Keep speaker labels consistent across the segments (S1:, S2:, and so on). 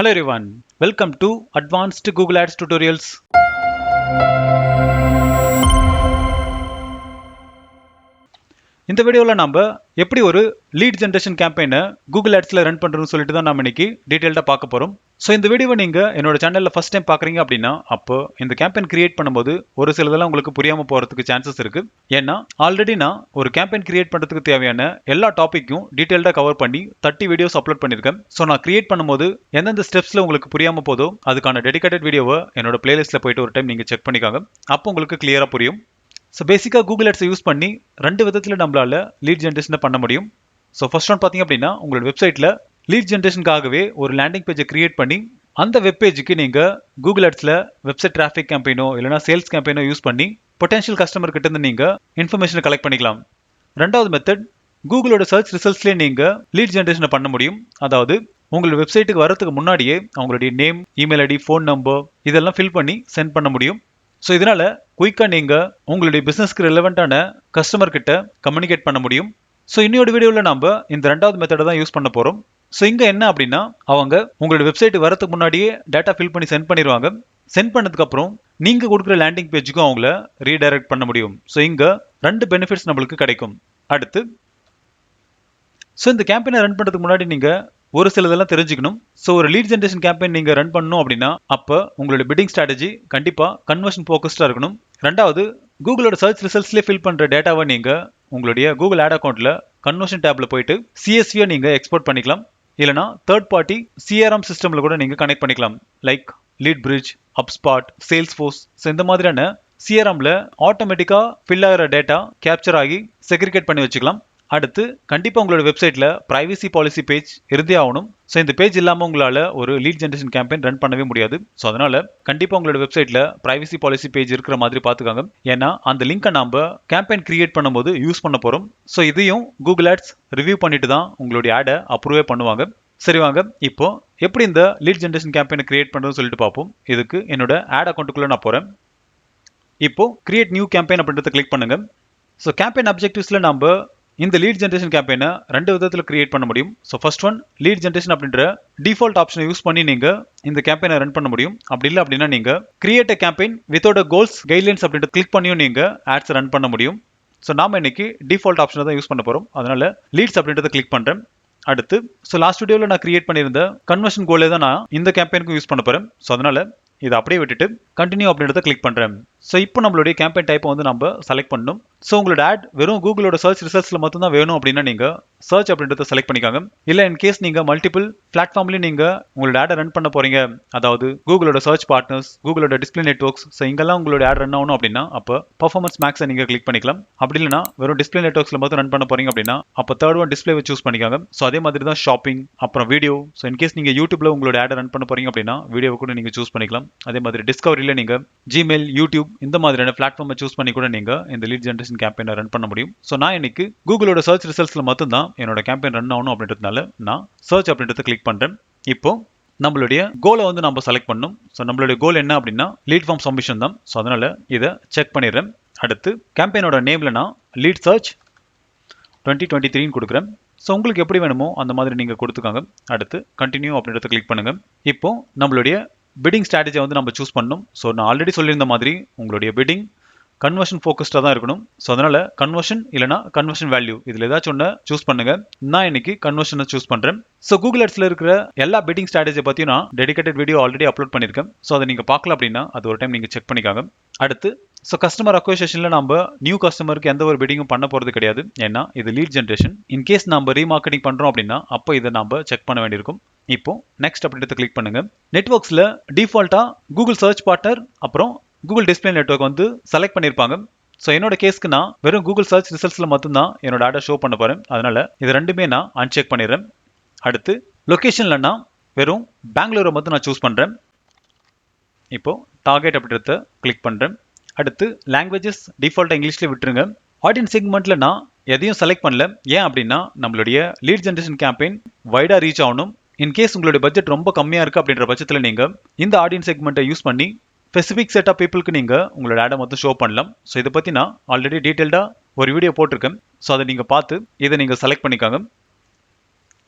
S1: Hello everyone, welcome to Advanced Google Ads Tutorials. இந்த வீடியோல நாம எப்படி ஒரு லீட் ஜெனரேஷன் கேம்பெயினை கூகுள் ஆட்ஸ்ல ரன் பண்றதுன்னு சொல்லிட்டு தான் நாம இன்னைக்கு டீடைலா பார்க்க போறோம். சோ இந்த வீடியோவை நீங்க என்னோட சேனல்ல ஃபர்ஸ்ட் டைம் பாக்குறீங்க அப்படின்னா அப்போ இந்த கேம்பெயின் கிரியேட் பண்ணும்போது ஒரு சிலதெல்லாம் உங்களுக்கு புரியாம போறதுக்கு சான்சஸ் இருக்கு. ஏன்னா ஆல்ரெடி நான் ஒரு கேம்பெயின் கிரியேட் பண்றதுக்கு தேவையான எல்லா டாபிக்கும் டீடைலா கவர் பண்ணி 30 வீடியோஸ் அப்லோட் பண்ணிருக்கேன். சோ நான் கிரியேட் பண்ணும்போது எந்தெந்த ஸ்டெப்ஸ்ல உங்களுக்கு புரியாம போதோ அதுக்கான டெடிகேட்டட் வீடியோவை என்னோட பிளேலிஸ்ட்ல போயிட்டு ஒரு டைம் நீங்க செக் பண்ணிக்காங்க. அப்போ உங்களுக்கு கிளியரா புரியும். ஸோ பேசிக்காக கூகுள் ஆட்ஸை யூஸ் பண்ணி ரெண்டு விதத்தில் நம்மளால லீட் ஜென்ரேஷனை பண்ண முடியும். ஸோ ஃபர்ஸ்ட் ஒன் பார்த்தீங்க அப்படின்னா உங்களோட வெப்சைட்டில் லீட் ஜென்ரேஷனுக்காகவே ஒரு லேண்டிங் பேஜை கிரியேட் பண்ணி அந்த வெப் பேஜுக்கு நீங்கள் கூகுள் ஆட்ஸில் வெப்சைட் டிராஃபிக் கேம்பெயினோ இல்லைனா சேல்ஸ் கேம்பெயினோ யூஸ் பண்ணி பொட்டன்ஷியல் கஸ்டமர் கிட்ட இருந்து நீங்கள் இன்ஃபர்மேஷனை கலெக்ட் பண்ணிக்கலாம். ரெண்டாவது மெத்தட், கூகுளோட சர்ச் ரிசல்ட்ஸ்லேயே நீங்கள் லீட் ஜென்ரேஷனை பண்ண முடியும். அதாவது உங்களோட வெப்சைட்டுக்கு வரதுக்கு முன்னாடியே அவங்களுடைய name, email ID, phone number இதெல்லாம் ஃபில் பண்ணி சென்ட் பண்ண முடியும். ஸோ இதனால குயிக்காக நீங்கள் உங்களுடைய பிஸ்னஸ்க்கு ரெலவெண்ட்டான கஸ்டமர் கிட்ட கம்யூனிகேட் பண்ண முடியும். ஸோ இன்னொரு வீடியோவில் நம்ம இந்த ரெண்டாவது மெத்தடை தான் யூஸ் பண்ண போகிறோம். ஸோ இங்கே என்ன அப்படின்னா அவங்க உங்களோட வெப்சைட் வரதுக்கு முன்னாடியே டேட்டா ஃபில் பண்ணி சென்ட் பண்ணிடுவாங்க. சென்ட் பண்ணதுக்கப்புறம் நீங்கள் கொடுக்குற லேண்டிங் பேஜுக்கும் அவங்கள ரீடைரக்ட் பண்ண முடியும். ஸோ இங்கே ரெண்டு பெனிஃபிட்ஸ் நம்மளுக்கு கிடைக்கும். அடுத்து ஸோ இந்த கேம்பெயினை ரன் பண்ணுறதுக்கு முன்னாடி நீங்கள் ஒரு சிலதெல்லாம் தெரிஞ்சுக்கணும். ஸோ ஒரு லீட் ஜென்ரேஷன் கேம்பெயின் நீங்கள் ரன் பண்ணணும் அப்படின்னா அப்போ உங்களோட பிட்டிங் ஸ்ட்ராட்டஜி கண்டிப்பாக கன்வர்ஷன் ஃபோக்கஸ்டாக இருக்கணும். ரெண்டாவது, கூகுளோட சர்ச் ரிசல்ட்ஸ்லேயே ஃபில் பண்ணுற டேட்டாவை நீங்கள் உங்களுடைய கூகுள் ஆட் அக்கௌண்ட்டில் கன்வர்ஷன் டேப்பில் போயிட்டு சிஎஸ்வியை நீங்கள் எக்ஸ்போர்ட் பண்ணிக்கலாம். இல்லைனா தேர்ட் பார்ட்டி சிஆர்எம் சிஸ்டமில் கூட நீங்கள் கனெக்ட் பண்ணிக்கலாம். Like lead bridge, HubSpot, Salesforce. So இந்த மாதிரியான சிஆர்எம்ல ஆட்டோமேட்டிக்காக ஃபில் ஆகிற டேட்டா கேப்சர் ஆகி செக்ரிகேட் பண்ணி வச்சுக்கலாம். அடுத்து கண்டிப்பாக உங்களோட வெப்சைட்டில் ப்ரைவசி பாலிசி பேஜ் இருந்தே ஆகணும். ஸோ இந்த பேஜ் இல்லாமல் உங்களால் ஒரு லீட் ஜென்ரேஷன் கேம்பெயின் ரன் பண்ணவே முடியாது. ஸோ அதனால் கண்டிப்பாக உங்களோட வெப்சைட்டில் ப்ரைவசி பாலிசி பேஜ் இருக்கிற மாதிரி பார்த்துக்காங்க. ஏன்னா அந்த லிங்கை நம்ம கேம்பெயின் கிரியேட் பண்ணும்போது யூஸ் பண்ண போகிறோம். ஸோ இதையும் கூகுள் ஆட்ஸ் ரிவ்யூ பண்ணிட்டு தான் உங்களுடைய ஆடை அப்ரூவே பண்ணுவாங்க. சரி வாங்க இப்போ எப்படி இந்த லீட் ஜென்ரேஷன் கேம்பெயினை கிரியேட் பண்ணுறதுன்னு சொல்லிட்டு பார்ப்போம். இதுக்கு என்னோட ஆட் அக்கௌண்ட்டுக்குள்ளே நான் போகிறேன். இப்போ கிரியேட் நியூ கேம்பெயின் அப்படின்றத கிளிக் பண்ணுங்க. ஸோ கேம்பெயின் அப்ஜெக்டிவ்ஸில் நம்ம இந்த லீட் ஜென்ரேஷன் கேம்பெயினை ரெண்டு விதத்தில் கிரியேட் பண்ண முடியும். So first one, lead generation அப்படின்ற டிஃபால்ட் ஆப்ஷனை யூஸ் பண்ணி நீங்கள் இந்த கேம்பெயினை ரன் பண்ண முடியும். அப்படி இல்லை அப்படின்னா நீங்கள் create a campaign without goals guidelines அப்படின்ற கிளிக் பண்ணியும் நீங்கள் ஆட்ஸ் ரன் பண்ண முடியும். ஸோ நாம இன்னைக்கு டிஃபால்ட் ஆப்ஷனை தான் யூஸ் பண்ண போகிறோம். அதனால லீட்ஸ் அப்படின்றத கிளிக் பண்ணுறேன். அடுத்து ஸோ லாஸ்ட் வீடியோவில் நான் கிரியேட் பண்ணியிருந்த கன்வர்ஷன் கோலே தான் நான் இந்த கேம்பெயினுக்கு யூஸ் பண்ண போகிறேன். ஸோ அதனால இதை அப்படியே விட்டுட்டு கண்டினியூ அப்படின்றத கிளிக் பண்ணுறேன். ஸோ இப்போ நம்மளுடைய கேம்பெயின் டைப்பை வந்து நம்ம செலக்ட் பண்ணணும். ஸோ உங்களோட ஆட் வெறும் கூகுளோட சர்ச் ரிசல்ட்ஸில் மட்டும் தான் வேணும் அப்படின்னா நீங்கள் சர்ச் அப்படின்றத செலக்ட் பண்ணிக்காங்க. இல்லை இன் கேஸ் நீங்கள் மல்டிபிள் பிளாட்ஃபார்ம்லேயும் நீங்கள் உங்களோட ஆடை ரன் பண்ண போகிறீங்க, அதாவது கூகுளோட சர்ச் பார்ட்னர்ஸ், கூகுளோட டிஸ்பிளே நெட்வொர்க்ஸ், ஸோ இங்கெல்லாம் உங்களோட ஆட் ரன் ஆகணும் அப்படின்னா அப்போ பர்ஃபார்மன்ஸ் மேக்ஸை நீங்கள் கிளிக் பண்ணிக்கலாம். அப்படி இல்லைனா வெறும் டிஸ்பிளே நெட்வொர்க்ஸில் மட்டும் ரன் பண்ண போகிறீங்க அப்படின்னா அப்போ தேர்ட் ஒன் டிஸ்பிளே சூஸ் பண்ணிக்காங்க. ஸோ அதே மாதிரி தான் ஷாப்பிங், அப்புறம் வீடியோ. ஸோ இன்கேஸ் நீங்கள் யூடியூப்ல உங்களோட ஆடை ரன் பண்ண போகிறீங்க அப்படின்னா வீடியோவை கூட நீங்கள் சூஸ் பண்ணிக்கலாம். அதே மாதிரி டிஸ்கவரியில் நீங்கள் ஜிமெயில், யூடியூப் இந்த மாதிரியான பிளாட்ஃபார்மை சூஸ் பண்ணி கூட நீங்கள் இந்த லீட் ஜென்ரேஷன் கேம்பெயினை ரன் பண்ண முடியும். ஸோ நான் இன்னைக்கு கூகுளோட சர்ச் ரிசல்ட்ஸில் மட்டும் தான் என்னோட கேம்பெயின் ரன் ஆகணும் அப்படின்றதுனால நான் சர்ச் அப்படின்றத கிளிக் பண்ணுறேன். இப்போ நம்மளுடைய கோலை வந்து நம்ம செலக்ட் பண்ணணும். ஸோ நம்மளுடைய கோல் என்ன அப்படின்னா லீட் ஃபார்ம் சப்மிஷன் தான். ஸோ அதனால இதை செக் பண்ணிடுறேன். அடுத்து கேம்பெயினோட நேம்ல நான் லீட் சர்ச் 2023 கொடுக்குறேன். ஸோ உங்களுக்கு எப்படி வேணுமோ அந்த மாதிரி நீங்கள் கொடுத்துக்காங்க. அடுத்து கண்டினியூ அப்படின்றத கிளிக் பண்ணுங்க. இப்போ நம்மளுடைய பிட்டிங் ஸ்ட்ராட்டஜியை வந்து நம்ம சூஸ் பண்ணணும். ஸோ நான் ஆல்ரெடி சொல்லியிருந்த மாதிரி உங்களுடைய பிட்டிங் கன்வர்ஷன் ஃபோக்கஸ்டாக தான் இருக்கணும். ஸோ அதனால கன்வர்ஷன் இல்லைனா கன்வர்ஷன் வேல்யூ இதில் ஏதாச்சும் ஒன்று சூஸ் பண்ணுங்க. நான் இன்னைக்கு கன்வர்ஷனை சூஸ் பண்ணுறேன். ஸோ கூகுள் ஆட்ஸில் இருக்கிற எல்லா பிட்டிங் ஸ்ட்ராட்டஜி பற்றியும் நான் டெடிகேட்டட் வீடியோ ஆல்ரெடி அப்லோட் பண்ணியிருக்கேன். ஸோ அதை நீங்கள் பார்க்கல அப்படின்னா அது ஒரு டைம் நீங்கள் செக் பண்ணிக்காங்க. அடுத்து ஸோ கஸ்டமர் அக்வசிஷனில் நம்ம நியூ கஸ்டமருக்கு எந்த ஒரு பிட்டிங்கும் பண்ண போகிறது கிடையாது. ஏன்னா இது லீட் ஜென்ரேஷன். இன்கேஸ் நம்ம ரீமார்க்கெட்டிங் பண்ணுறோம் அப்படின்னா அப்போ இதை நம்ம செக் பண்ண வேண்டியிருக்கும். இப்போ நெக்ஸ்ட் அப்படின்றத கிளிக் பண்ணுங்க. நெட்வொர்க்ஸில் டிஃபால்ட்டாக கூகுள் சர்ச் பார்ட்னர் அப்புறம் கூகுள் டிஸ்பிளே நெட்வொர்க் வந்து செலக்ட் பண்ணியிருப்பாங்க. ஸோ என்னோட கேஸ்க்கு நான் வெறும் கூகுள் சர்ச் ரிசல்ட்ஸில் மட்டும்தான் என்னோட ஆடை ஷோ பண்ண போகிறேன். அதனால இது ரெண்டுமே நான் அன்செக் பண்ணிடுறேன். அடுத்து லொக்கேஷனில் நான் வெறும் பெங்களூரை மட்டும் நான் சூஸ் பண்ணுறேன். இப்போ டார்கெட் அப்படின்றத கிளிக் பண்ணுறேன். அடுத்து லாங்குவேஜஸ் டிஃபால்ட்டாக இங்கிலீஷ்லேயே விட்டுருங்க. ஆடியன்ஸ் செக்மெண்ட்டில் நான் எதையும் செலக்ட் பண்ணல. ஏன் அப்படின்னா நம்மளுடைய லீட் ஜென்ரேஷன் கேம்பெயின் வைடாக ரீச் ஆகணும். இன்கேஸ் உங்களுடைய பட்ஜெட் ரொம்ப கம்மியாக இருக்குது அப்படின்ற பட்சத்தில் நீங்கள் இந்த ஆடியன்ஸ் செக்மெண்ட்டை யூஸ் பண்ணி ஸ்பெசிஃபிக் செட் ஆஃப் பீப்புளுக்கு நீங்கள் உங்களோட ஆடை மொத்தம் ஷோ பண்ணலாம். ஸோ இதை பற்றி நான் ஆல்ரெடி டீட்டெயில்டாக ஒரு வீடியோ போட்டிருக்கேன். ஸோ அதை நீங்கள் பார்த்து இதை நீங்கள் செலக்ட் பண்ணிக்காங்க.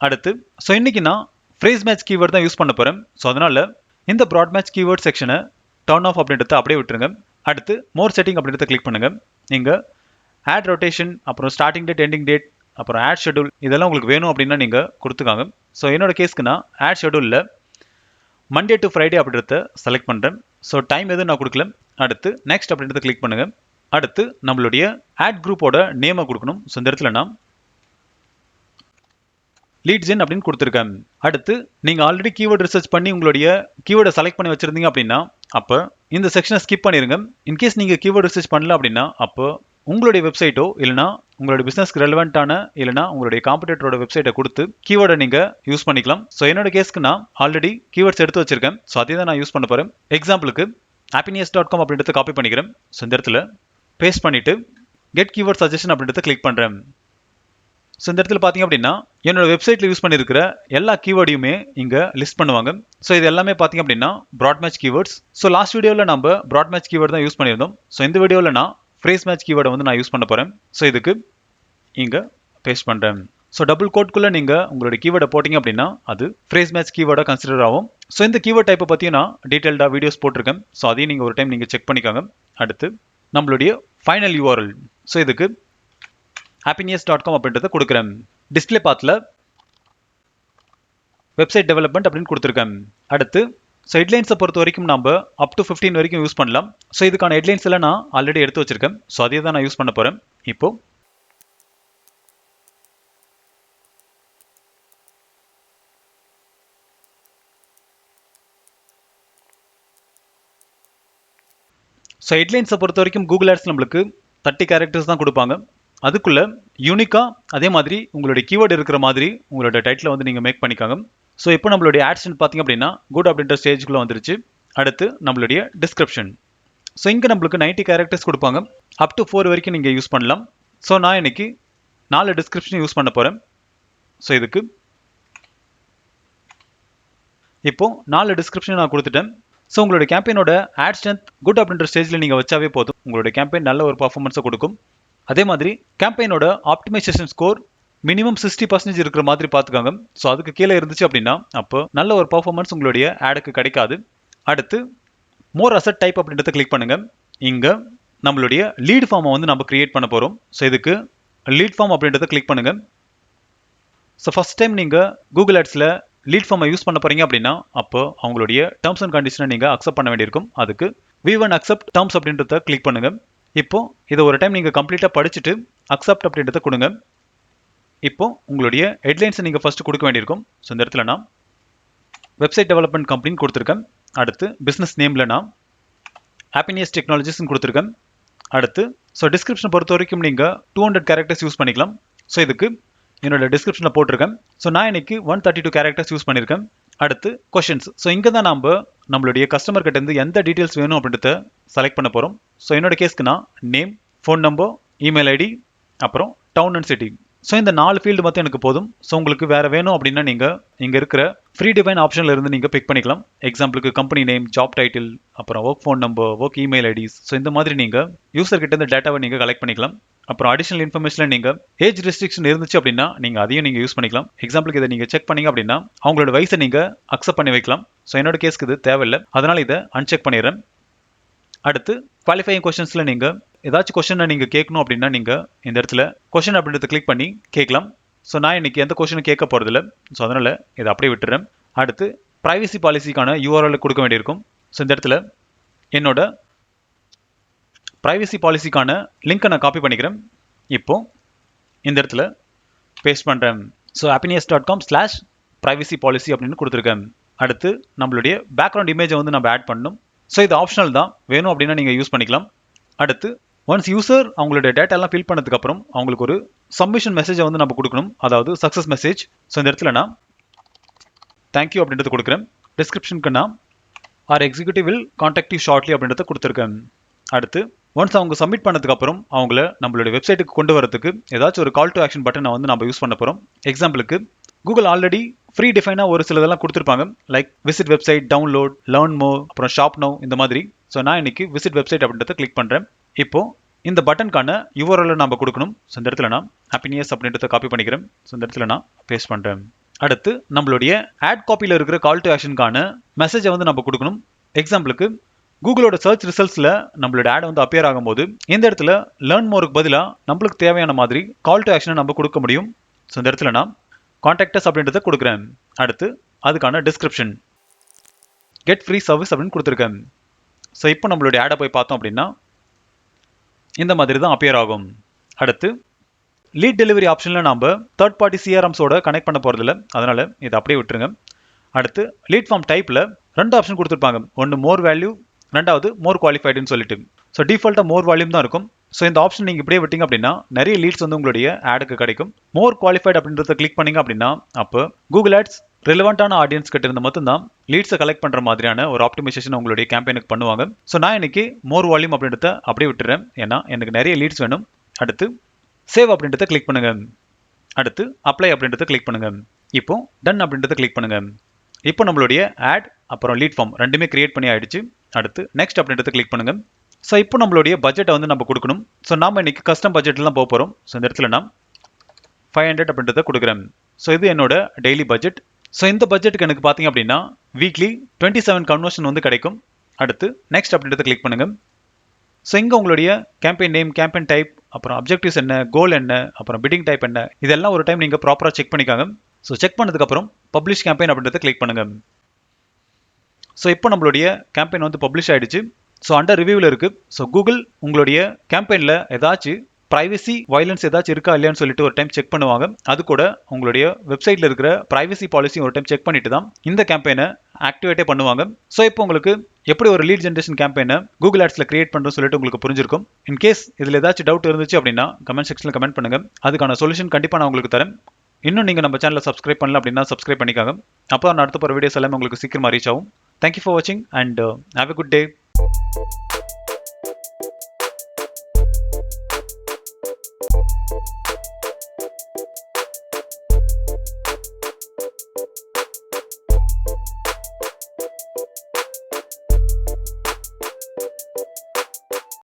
S1: அடுத்து ஸோ இன்னைக்கு நான் ஃப்ரேஸ் மேட்ச் கீவேர்ட் தான் யூஸ் பண்ண போகிறேன். ஸோ அதனால் இந்த ப்ராட் மேட்ச் கீவேர்ட் செக்ஷனை டர்ன் ஆஃப் அப்படின்றத அப்படியே விட்டுருங்க. அடுத்து மோர் செட்டிங் அப்படின்றத கிளிக் பண்ணுங்கள். நீங்கள் ஆட் ரொட்டேஷன், அப்புறம் ஸ்டார்டிங் டேட், எண்டிங் டேட், அப்புறம் ஆட் ஷெட்யூல் இதெல்லாம் உங்களுக்கு வேணும் அப்படின்னா நீங்கள் கொடுத்துக்காங்க. ஸோ என்னோட கேஸ்க்கு நான் ஆட் ஷெட்யூலில் மண்டே டு ஃப்ரைடே அப்படின்றத செலக்ட் பண்ணுறேன். ஸோ டைம் எதுவும் நான் கொடுக்கல. அடுத்து நெக்ஸ்ட் அப்படின்றத கிளிக் பண்ணுங்கள். அடுத்து நம்மளுடைய ஆட் குரூப்போட நேமை கொடுக்கணும். ஸோ இந்த இடத்துல நான் லீட் ஜென் அப்படின்னு கொடுத்துருக்கேன். அடுத்து நீங்கள் ஆல்ரெடி கீவேர்டு ரிசர்ச் பண்ணி உங்களுடைய கீவேர்டை செலக்ட் பண்ணி வச்சுருந்தீங்க அப்படின்னா அப்போ இந்த செக்ஷனை ஸ்கிப் பண்ணிடுங்க. இன்கேஸ் நீங்கள் கீவேர்டு ரிசர்ச் பண்ணல அப்படின்னா அப்போ உங்களுடைய வெப்சைட்டோ இல்லைனா உங்களுடைய பிஸ்னஸ்க்கு ரெலவெண்ட்டான இல்லைனா உங்களுடைய காம்படிட்டரோட வெப்சைட்டை கொடுத்து கீவேர்டை நீங்கள் யூஸ் பண்ணிக்கலாம். ஸோ என்னோட கேஸ்க்கு நான் ஆல்ரெடி கீவேர்ட்ஸ் எடுத்து வச்சிருக்கேன். ஸோ அதே தான் நான் யூஸ் பண்ண போகிறேன். எக்ஸாம்பிளுக்கு happiness.com அப்படின்றத காப்பி பண்ணிக்கிறேன். ஸோ இந்த இடத்துல பேஸ்ட் பண்ணிவிட்டு கெட் கீவேர்ட் சஜஷன் அப்படின்றத கிளிக் பண்ணுறேன். ஸோ இந்த இடத்துல பார்த்தீங்க அப்படின்னா என்னோட வெப்சைட்டில் யூஸ் பண்ணியிருக்கிற எல்லா கீவேர்டையுமே இங்கே லிஸ்ட் பண்ணுவாங்க. ஸோ இது எல்லாமே பார்த்தீங்க அப்படின்னா broad match keywords. So last வீடியோவில் நம்ம ப்ராட் மேட்ச் கீவேர்ட் தான் யூஸ் பண்ணியிருந்தோம். ஸோ இந்த வீடியோவில் நான் ஃப்ரேஸ் மேட்ச் கீவேர்டை வந்து நான் யூஸ் பண்ண போகிறேன். ஸோ இதுக்கு இங்கே பேஸ்ட் பண்ணுறேன். ஸோ டபுள் கோட்குள்ளே நீங்கள் உங்களுடைய கீவேர்டை போட்டிங்க அப்படின்னா அது ஃப்ரேஸ் மேட்ச் கீவேர்டாக கன்சிடர் ஆகும். ஸோ இந்த கீவேர்ட் டைப்பை பற்றியும் நான் டீட்டெயில்டாக வீடியோஸ் போட்டிருக்கேன். ஸோ அதையும் நீங்கள் ஒரு டைம் நீங்கள் செக் பண்ணிக்காங்க. அடுத்து நம்மளுடைய ஃபைனல் URL. ஸோ இதுக்கு happiness.com அப்படின்றத கொடுக்குறேன். டிஸ்பிளே பாத்தில் வெப்சைட் டெவலப்மெண்ட் அப்படின்னு கொடுத்துருக்கேன். அடுத்து ஸோ ஹெட்லைன்ஸை பொறுத்த வரைக்கும் நம்ம அப் டு 15 வரைக்கும் யூஸ் பண்ணலாம். ஸோ இதுக்கான ஹெட்லைன்ஸ் எல்லாம் நான் ஆல்ரெடி எடுத்து வச்சிருக்கேன். ஸோ அதே தான் நான் யூஸ் பண்ண போகிறேன். இப்போ ஸோ ஹெட்லைன்ஸை பொறுத்த வரைக்கும் கூகுள் ஆட்ஸ் நம்மளுக்கு 30 கேரக்டர்ஸ் தான் கொடுப்பாங்க. அதுக்குள்ளே யூனிக்காக அதே மாதிரி உங்களுடைய கீவேர்டு இருக்கிற மாதிரி உங்களோட டைட்டில் வந்து நீங்கள் மேக் பண்ணிக்காங்க. ஸோ இப்போ நம்மளுடைய ஆட்ஸ்ன்னு பார்த்தீங்க அப்படின்னா குட் அப்படின்ற ஸ்டேஜுக்குள்ளே வந்துருச்சு. அடுத்து நம்மளுடைய டிஸ்கிரிப்ஷன். ஸோ இங்கே நம்மளுக்கு 90 கேரக்டர்ஸ் கொடுப்பாங்க. அப் டு 4 வரைக்கும் நீங்கள் யூஸ் பண்ணலாம். ஸோ நான் இன்னைக்கு 4 டிஸ்கிரிப்ஷன் யூஸ் பண்ண போகிறேன். ஸோ இதுக்கு இப்போ 4 டிஸ்கிரிப்ஷன் நான் கொடுத்துட்டேன். ஸோ உங்களுடைய கேம்பெயினோட ஆட் ஸ்ட்ரென்த் குட் அப்படின்ற ஸ்டேஜில் நீங்கள் வச்சாவே போதும். உங்களுடைய கேம்பெயின் நல்ல ஒரு பர்ஃபார்மன்ஸை கொடுக்கும். அதே மாதிரி கேம்பெயினோட ஆப்டிமைசேஷன் ஸ்கோர் மினிமம் 60% இருக்கிற மாதிரி பார்த்துக்காங்க. ஸோ அதுக்கு கீழே இருந்துச்சு அப்படின்னா அப்போ நல்ல ஒரு பர்ஃபார்மன்ஸ் உங்களுடைய ஆடுக்கு கிடைக்காது. அடுத்து மோர் அசட் டைப் அப்படின்றத கிளிக் பண்ணுங்க. இங்கே நம்மளுடைய லீட் ஃபார்மை வந்து நம்ம கிரியேட் பண்ண போகிறோம். ஸோ இதுக்கு லீட் ஃபார்ம் அப்படின்றத கிளிக் பண்ணுங்க. ஸோ ஃபர்ஸ்ட் டைம் நீங்கள் கூகுள் ஆட்ஸில் லீட் ஃபார்மை யூஸ் பண்ண போகிறீங்க அப்படின்னா அப்போ அவங்களுடைய டேர்ம்ஸ் அண்ட் கண்டிஷனை நீங்கள் அக்செப்ட் பண்ண வேண்டியிருக்கும். அதுக்கு V1 அக்செப்ட் டேர்ம்ஸ் அப்படின்றத கிளிக் பண்ணுங்க. இப்போ இதை ஒரு டைம் நீங்கள் கம்ப்ளீட்டாக படிச்சுட்டு அக்செப்ட் அப்படின்றத கொடுங்க. இப்போ உங்களுடைய ஹெட்லைன்ஸை நீங்கள் ஃபர்ஸ்ட் கொடுக்க வேண்டியிருக்கும். ஸோ இந்த இடத்துல நான் வெப்சைட் டெவலப்மெண்ட் கம்பெனி கொடுத்துருக்கேன். அடுத்து பிஸ்னஸ் நேமில் நான் ஹாப்பினஸ் டெக்னாலஜிஸ்ன்னு கொடுத்துருக்கேன். அடுத்து ஸோ டிஸ்கிரிப்ஷனை பொறுத்த வரைக்கும் நீங்கள் 200 கேரக்டர்ஸ் யூஸ் பண்ணிக்கலாம். ஸோ இதுக்கு என்னோட டிஸ்கிரிப்ஷனில் போட்டிருக்கேன். ஸோ நான் இன்னைக்கு 132 கேரக்டர்ஸ் யூஸ் பண்ணியிருக்கேன். அடுத்து கொஷின்ஸ். ஸோ இங்கே தான் நம்மளுடைய கஸ்டமர் கிட்ட இருந்து எந்த டீட்டெயில்ஸ் வேணும் அப்படின்றத செலக்ட் பண்ண போகிறோம். ஸோ என்னோட கேஸ்க்கு நான் name, phone number, email ID, அப்புறம் டவுன் அண்ட் சிட்டி. ஸோ இந்த 4 ஃபீல்டு மட்டும் எனக்கு போதும். ஸோ உங்களுக்கு வேறு வேணும் அப்படின்னா நீங்கள் இங்கே இருக்கிற ஃப்ரீ டிஃபைன் ஆப்ஷனில் இருந்து நீங்கள் பிக் பண்ணிக்கலாம். எக்ஸாம்பிளுக்கு கம்பெனி நேம், ஜாப் டைட்டில், அப்புறம் work phone number, work email IDs. So இந்த மாதிரி நீங்கள் யூசர் கிட்ட இருந்து டேட்டாவை நீங்கள் கலெக்ட் பண்ணிக்கலாம். அப்புறம் அடிஷனல் இன்ஃபர்மேஷனில் நீங்கள் ஏஜ் ரெஸ்ட்ரிக்ஷன் இருந்துச்சு அப்படின்னா நீங்கள் அதையும் நீங்கள் யூஸ் பண்ணிக்கலாம். எக்ஸாம்பிளுக்கு இதை நீங்கள் செக் பண்ணீங்க அப்படின்னா அவங்களோட வயசை நீங்கள் அக்செப்ட் பண்ணி வைக்கலாம். ஸோ என்னோட கேஸ்க்கு இது தேவையில்லை, அதனால் இதை அன்செக் பண்ணிடுறேன். அடுத்து குவாலிஃபையிங் கொஸ்டின்ஸில் நீங்கள் ஏதாச்சும் கொஸ்டினை நீங்கள் கேட்கணும் அப்படின்னா நீங்கள் இந்த இடத்துல கொஸ்டின் அப்படின்றத கிளிக் பண்ணி கேட்கலாம். ஸோ நான் இன்னைக்கு எந்த கொஸ்டினும் கேட்க போகிறதில்ல. ஸோ அதனால் இதை அப்படியே விட்டுறேன். அடுத்து ப்ரைவசி பாலிசிக்கான URL கொடுக்க வேண்டியிருக்கும். ஸோ இந்த இடத்துல என்னோட ப்ரைவசி பாலிசிக்கான லிங்க்கை நான் காப்பி பண்ணிக்கிறேன். இப்போ இந்த இடத்துல பேஸ்ட் பண்ணுறேன். ஸோ happiness.com/privacy policy அப்படின்னு கொடுத்துருக்கேன். அடுத்து நம்மளுடைய பேக்ரவுண்ட் இமேஜை வந்து நம்ம ஆட் பண்ணணும். ஸோ இது ஆப்ஷனல் தான், வேணும் அப்படின்னா நீங்கள் யூஸ் பண்ணிக்கலாம். அடுத்து ஒன்ஸ் யூசர் அவங்களுடைய டேட்டாலாம் ஃபில் பண்ணதுக்கப்புறம் அவங்களுக்கு ஒரு சப்மிஷன் மெசேஜை வந்து நம்ம கொடுக்கணும், அதாவது சக்ஸஸ் மெசேஜ். ஸோ இந்த இடத்துல நான் தேங்க்யூ அப்படின்றது கொடுக்குறேன். டிஸ்கிரிப்ஷனுக்கு நான் our executive will contact you shortly அப்படின்றத கொடுத்துருக்கேன். அடுத்து ஒன்ஸ் அவங்க சப்மிட் பண்ணதுக்கப்புறம் அவங்கள நம்மளுடைய வெப்சைட்டுக்கு கொண்டு வரதுக்கு ஏதாச்சும் ஒரு கால் டு ஆக்ஷன் பட்டனை வந்து நம்ம யூஸ் பண்ண போகிறோம். எக்ஸாம்பிளுக்கு கூகுள் ஆல்ரெடி ஃப்ரீ டிஃபைனாக ஒரு சிலதெல்லாம் கொடுத்துருப்பாங்க, like visit website, download, learn more, அப்புறம் ஷாப் நவ், இந்த மாதிரி. ஸோ நான் இன்னைக்கு விசிட் வெப்சைட் அப்படின்றத கிளிக் பண்ணுறேன். இப்போ இந்த பட்டனுக்கான URL நம்ம கொடுக்கணும். ஸோ இந்த இடத்துல நான் ஹாப்பினஸ் அப்படின்றத காப்பி பண்ணிக்கிறேன். ஸோ இந்த இடத்துல நான் பேஸ்ட் பண்ணுறேன். அடுத்து நம்மளுடைய ஆட் காப்பியில் இருக்கிற கால் டு ஆக்ஷனுக்கான மெசேஜை வந்து நம்ம கொடுக்கணும். எக்ஸாம்பிளுக்கு கூகுளோட சர்ச் ரிசல்ட்ஸில் நம்மளோட ஆட் வந்து அப்பியர் ஆகும்போது இந்த இடத்துல லேர்ன் மோருக்கு பதிலாக நம்மளுக்கு தேவையான மாதிரி கால் டு ஆக்ஷனை நம்ம கொடுக்க முடியும். ஸோ இந்த இடத்துல நான் கான்டாக்டஸ் அப்படின்றத கொடுக்குறேன். அடுத்து அதுக்கான டிஸ்கிரிப்ஷன் கெட் ஃப்ரீ சர்வீஸ் அப்படின்னு கொடுத்துருக்கேன். ஸோ இப்போ நம்மளுடைய ஆடை போய் பார்த்தோம் அப்படின்னா இந்த மாதிரி தான் அப்பியர் ஆகும். அடுத்து லீட் டெலிவரி ஆப்ஷனில் நம்ம தேர்ட் பார்ட்டி சிஆர்எம்ஸோட கனெக்ட் பண்ண போகிறதில்ல, அதனால் இதை அப்படியே விட்டுருங்க. அடுத்து லீட் ஃபார்ம் டைப்பில் 2 ஆப்ஷன் கொடுத்துருப்பாங்க. ஒன்று மோர் வேல்யூ, ரெண்டாவது மோர் குவாலிஃபைடுன்னு சொல்லிட்டு. ஸோ டிஃபால்ட்டாக மோர் வால்யூம் தான் இருக்கும். ஸோ இந்த ஆப்ஷன் நீங்கள் இப்படியே விட்டீங்க அப்படின்னா நிறைய லீட்ஸ் வந்து உங்களுடைய ஆடுக்கு கிடைக்கும். மோர் குவாலிஃபைட் அப்படின்றத கிளிக் பண்ணிங்க அப்படின்னா அப்போ கூகுள் ஆட்ஸ் ரெலவெண்ட்டான ஆடியன்ஸ் கிட்ட இருந்து மட்டும்தான் லீட்ஸை கலெக்ட் பண்ணுற மாதிரியான ஒரு ஆப்டிமைசேஷன் உங்களுடைய கேம்பெயினுக்கு பண்ணுவாங்க. ஸோ நான் இன்னைக்கு மோர் வால்யூம் அப்படின்றத அப்படியே விட்டுறேன், ஏன்னா எனக்கு நிறைய லீட்ஸ் வேணும். அடுத்து சேவ் அப்படின்றத கிளிக் பண்ணுங்க. அடுத்து அப்ளை அப்படின்றத கிளிக் பண்ணுங்க. இப்போ டன் அப்படின்றத கிளிக் பண்ணுங்க. இப்போ நம்மளுடைய ஆட் அப்புறம் லீட் ஃபார்ம் ரெண்டுமே கிரியேட் பண்ணி ஆயிடுச்சு. அடுத்து நெக்ஸ்ட் அப்படின்றத கிளிக் பண்ணுங்க. ஸோ இப்போ நம்மளுடைய பட்ஜெட்டை வந்து நம்ம கொடுக்கணும். ஸோ நாம இன்னைக்கு கஸ்டம் பட்ஜெட்லாம் போக போகிறோம். ஸோ இந்த இடத்துல நான் 500 அப்படின்றத கொடுக்குறேன். ஸோ இது என்னோட டெய்லி பட்ஜெட். ஸோ இந்த பட்ஜெட்டுக்கு எனக்கு பார்த்தீங்க அப்படின்னா வீக்லி 27 கன்வர்ஷன் வந்து கிடைக்கும். அடுத்து நெக்ஸ்ட் அப்படின்றத கிளிக் பண்ணுங்க. ஸோ இங்கே உங்களுடைய கேம்பெயின் நேம், கேம்பெயின் டைப், அப்புறம் அப்ஜெக்டிவ்ஸ் என்ன, கோல் என்ன, அப்புறம் பிட்டிங் டைப் என்ன, இதெல்லாம் ஒரு டைம் நீங்கள் ப்ராப்பராக செக் பண்ணிக்காங்க. ஸோ செக் பண்ணதுக்கப்புறம் பப்ளிஷ் கேம்பெயின் அப்படின்றத கிளிக் பண்ணுங்க. ஸோ இப்போ நம்மளுடைய கேம்பெயின் வந்து பப்ளிஷ் ஆயிடுச்சு. ஸோ அண்டர் ரிவ்யூவில் இருக்குது. ஸோ கூகுள் உங்களுடைய கேம்பெயினில் ஏதாச்சும் ப்ரைவசி வயலன்ஸ் ஏதாச்சும் இருக்கா இல்லையான்னு சொல்லிட்டு ஒரு டைம் செக் பண்ணுவாங்க. அது கூட உங்களுடைய வெப்சைட்டில் இருக்கிற ப்ரைவசி பாலிசி ஒரு டைம் செக் பண்ணிட்டு தான் இந்த கேம்பெயினை ஆக்டிவேட்டே பண்ணுவாங்க. ஸோ இப்போ உங்களுக்கு எப்படி ஒரு லீட் ஜென்ரேஷன் கேம்பெயினை கூகுள் ஆட்ஸில் கிரியேட் பண்ணுறோம்னு சொல்லிட்டு உங்களுக்கு புரிஞ்சிருக்கும். இன்கேஸ் இதில் ஏதாச்சும் டவுட் இருந்துச்சு அப்படின்னா கமெண்ட் செக்ஷனில் கமெண்ட் பண்ணுங்க. அதுக்கான சொல்யூஷன் கண்டிப்பாக நான் உங்களுக்கு தரேன். இன்னும் நீங்கள் நம்ம சேனலை சப்ஸ்கிரைப் பண்ணல அப்படின்னா சப்ஸ்கிரைப் பண்ணிக்காங்க. அப்போ நான் அடுத்த போகிற வீடியோஸ் எல்லாமே உங்களுக்கு சீக்கிரமாக ரீச் ஆகும். Thank you for watching and have a good day.